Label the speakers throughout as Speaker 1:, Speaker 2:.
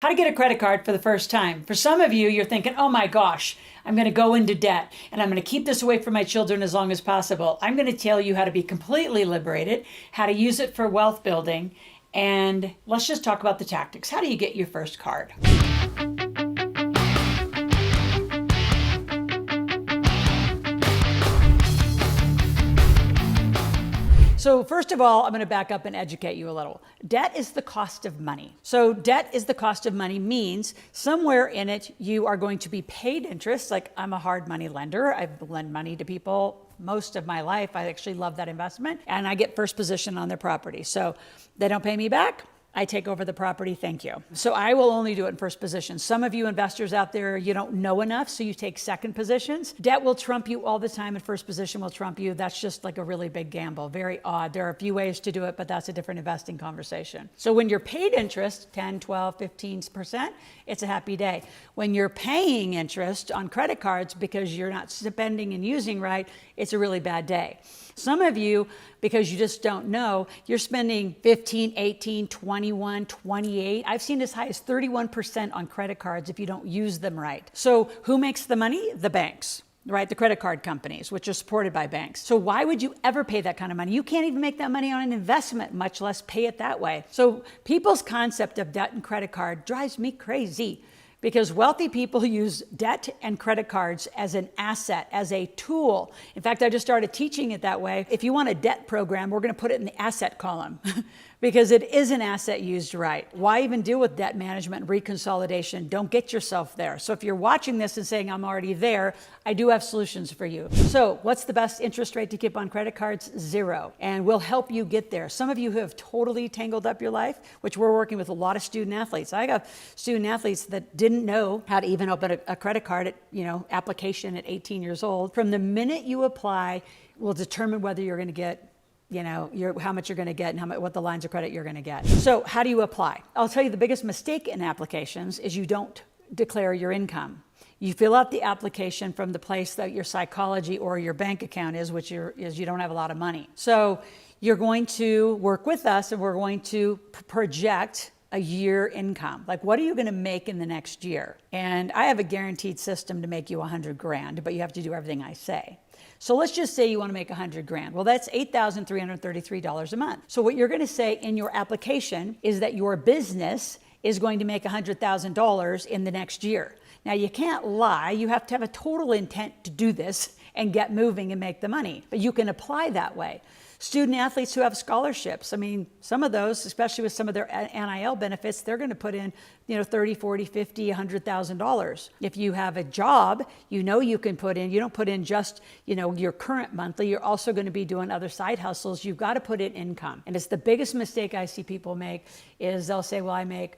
Speaker 1: How to get a credit card for the first time. For some of you, you're thinking, oh my gosh, I'm going to go into debt and I'm going to keep this away from my children as long as possible. I'm going to tell you how to be completely liberated, how to use it for wealth building, and let's just talk about the tactics. How do you get your first card? So first of all, I'm going to back up and educate you a little. Debt is the cost of money. So debt is the cost of money means somewhere in it you are going to be paid interest. Like I'm a hard money lender. I've lent money to people most of my life. I actually love that investment and I get first position on their property. So they don't pay me back. I take over the property, thank you. So I will only do it in first position. Some of you investors out there, you don't know enough, so you take second positions. Debt will trump you all the time and first position will trump you. That's just like a really big gamble, very odd. There are a few ways to do it, but that's a different investing conversation. So when you're paid interest, 10, 12, 15%, it's a happy day. When you're paying interest on credit cards because you're not spending and using right, it's a really bad day. Some of you, because you just don't know, you're spending 15, 18, 21, 28. I've seen as high as 31% on credit cards if you don't use them right. So who makes the money? The banks, right? The credit card companies, which are supported by banks. So why would you ever pay that kind of money? You can't even make that money on an investment, much less pay it that way. So people's concept of debt and credit card drives me crazy. Because wealthy people use debt and credit cards as an asset, as a tool. In fact, I just started teaching it that way. If you want a debt program, we're going to put it in the asset column because it is an asset used right. Why even deal with debt management and reconsolidation? Don't get yourself there. So if you're watching this and saying, I'm already there, I do have solutions for you. So what's the best interest rate to keep on credit cards? 0. And we'll help you get there. Some of you who have totally tangled up your life, which we're working with a lot of student athletes. I got student athletes that didn't know how to even open a credit card application at 18 years old. From the minute you apply, will determine whether you're going to get how much you're going to get and what the lines of credit you're going to get. So how do you apply? I'll tell you the biggest mistake in applications is you don't declare your income. You fill out the application from the place that your psychology or your bank account is, which is you don't have a lot of money. So you're going to work with us and we're going to project a year income. Like, what are you going to make in the next year? And I have a guaranteed system to make you 100 grand, but you have to do everything I say. So let's just say you want to make 100 grand. Well, that's $8,333 a month. So what you're going to say in your application is that your business is going to make $100,000 in the next year. Now, you can't lie. You have to have a total intent to do this and get moving and make the money. But you can apply that way. Student athletes who have scholarships, I mean, some of those, especially with some of their NIL benefits, they're going to put in, 30, 40, 50, $100,000. If you have a job, you can put in, you don't put in just, your current monthly, you're also going to be doing other side hustles. You've got to put in income. And it's the biggest mistake I see people make is they'll say, well, I make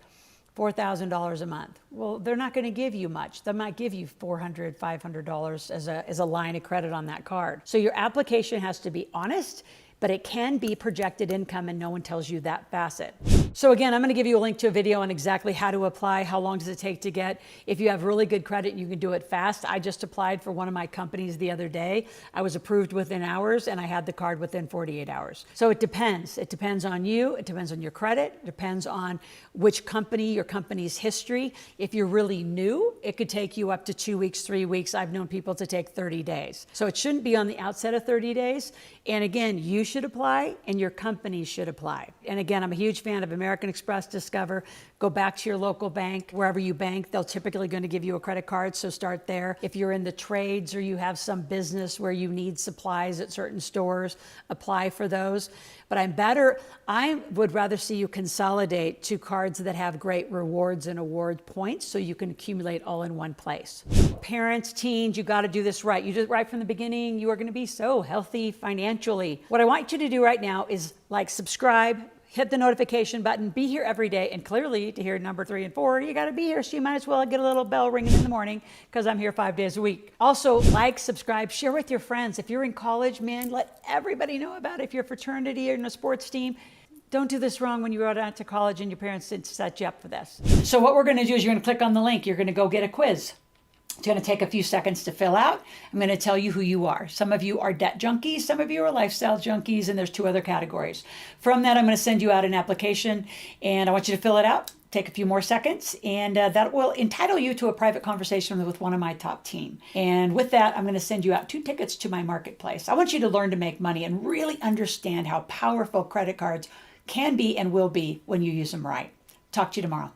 Speaker 1: $4,000 a month. Well, they're not going to give you much. They might give you $400, $500 as a line of credit on that card. So your application has to be honest, but it can be projected income and no one tells you that facet. So again, I'm going to give you a link to a video on exactly how to apply, how long does it take to get. If you have really good credit, you can do it fast. I just applied for one of my companies the other day. I was approved within hours and I had the card within 48 hours. So it depends. It depends on you. It depends on your credit. It depends on which company, your company's history. If you're really new, it could take you up to 2 weeks, 3 weeks. I've known people to take 30 days. So it shouldn't be on the outset of 30 days. And again, you should apply and your company should apply. And again, I'm a huge fan of American Express, Discover. Go back to your local bank. Wherever you bank, they're typically going to give you a credit card, so start there. If you're in the trades or you have some business where you need supplies at certain stores, apply for those. But I would rather see you consolidate to cards that have great rewards and award points so you can accumulate all in one place. Parents, teens, you got to do this right. You do it right from the beginning. You are going to be so healthy financially. What I want you to do right now is subscribe, hit the notification button, be here every day, and clearly to hear number 3 and 4, you got to be here, so you might as well get a little bell ringing in the morning because I'm here 5 days a week. Also, subscribe, share with your friends. If you're in college, man, let everybody know about it. If you're a fraternity or in a sports team, don't do this wrong when you go out to college and your parents didn't set you up for this. So what we're going to do is you're going to click on the link. You're going to go get a quiz. It's going to take a few seconds to fill out. I'm going to tell you who you are. Some of you are debt junkies, some of you are lifestyle junkies, and there's 2 other categories. From that, I'm going to send you out an application, and I want you to fill it out. Take a few more seconds, and that will entitle you to a private conversation with one of my top team. And with that, I'm going to send you out 2 tickets to my marketplace. I want you to learn to make money and really understand how powerful credit cards can be and will be when you use them right. Talk to you tomorrow.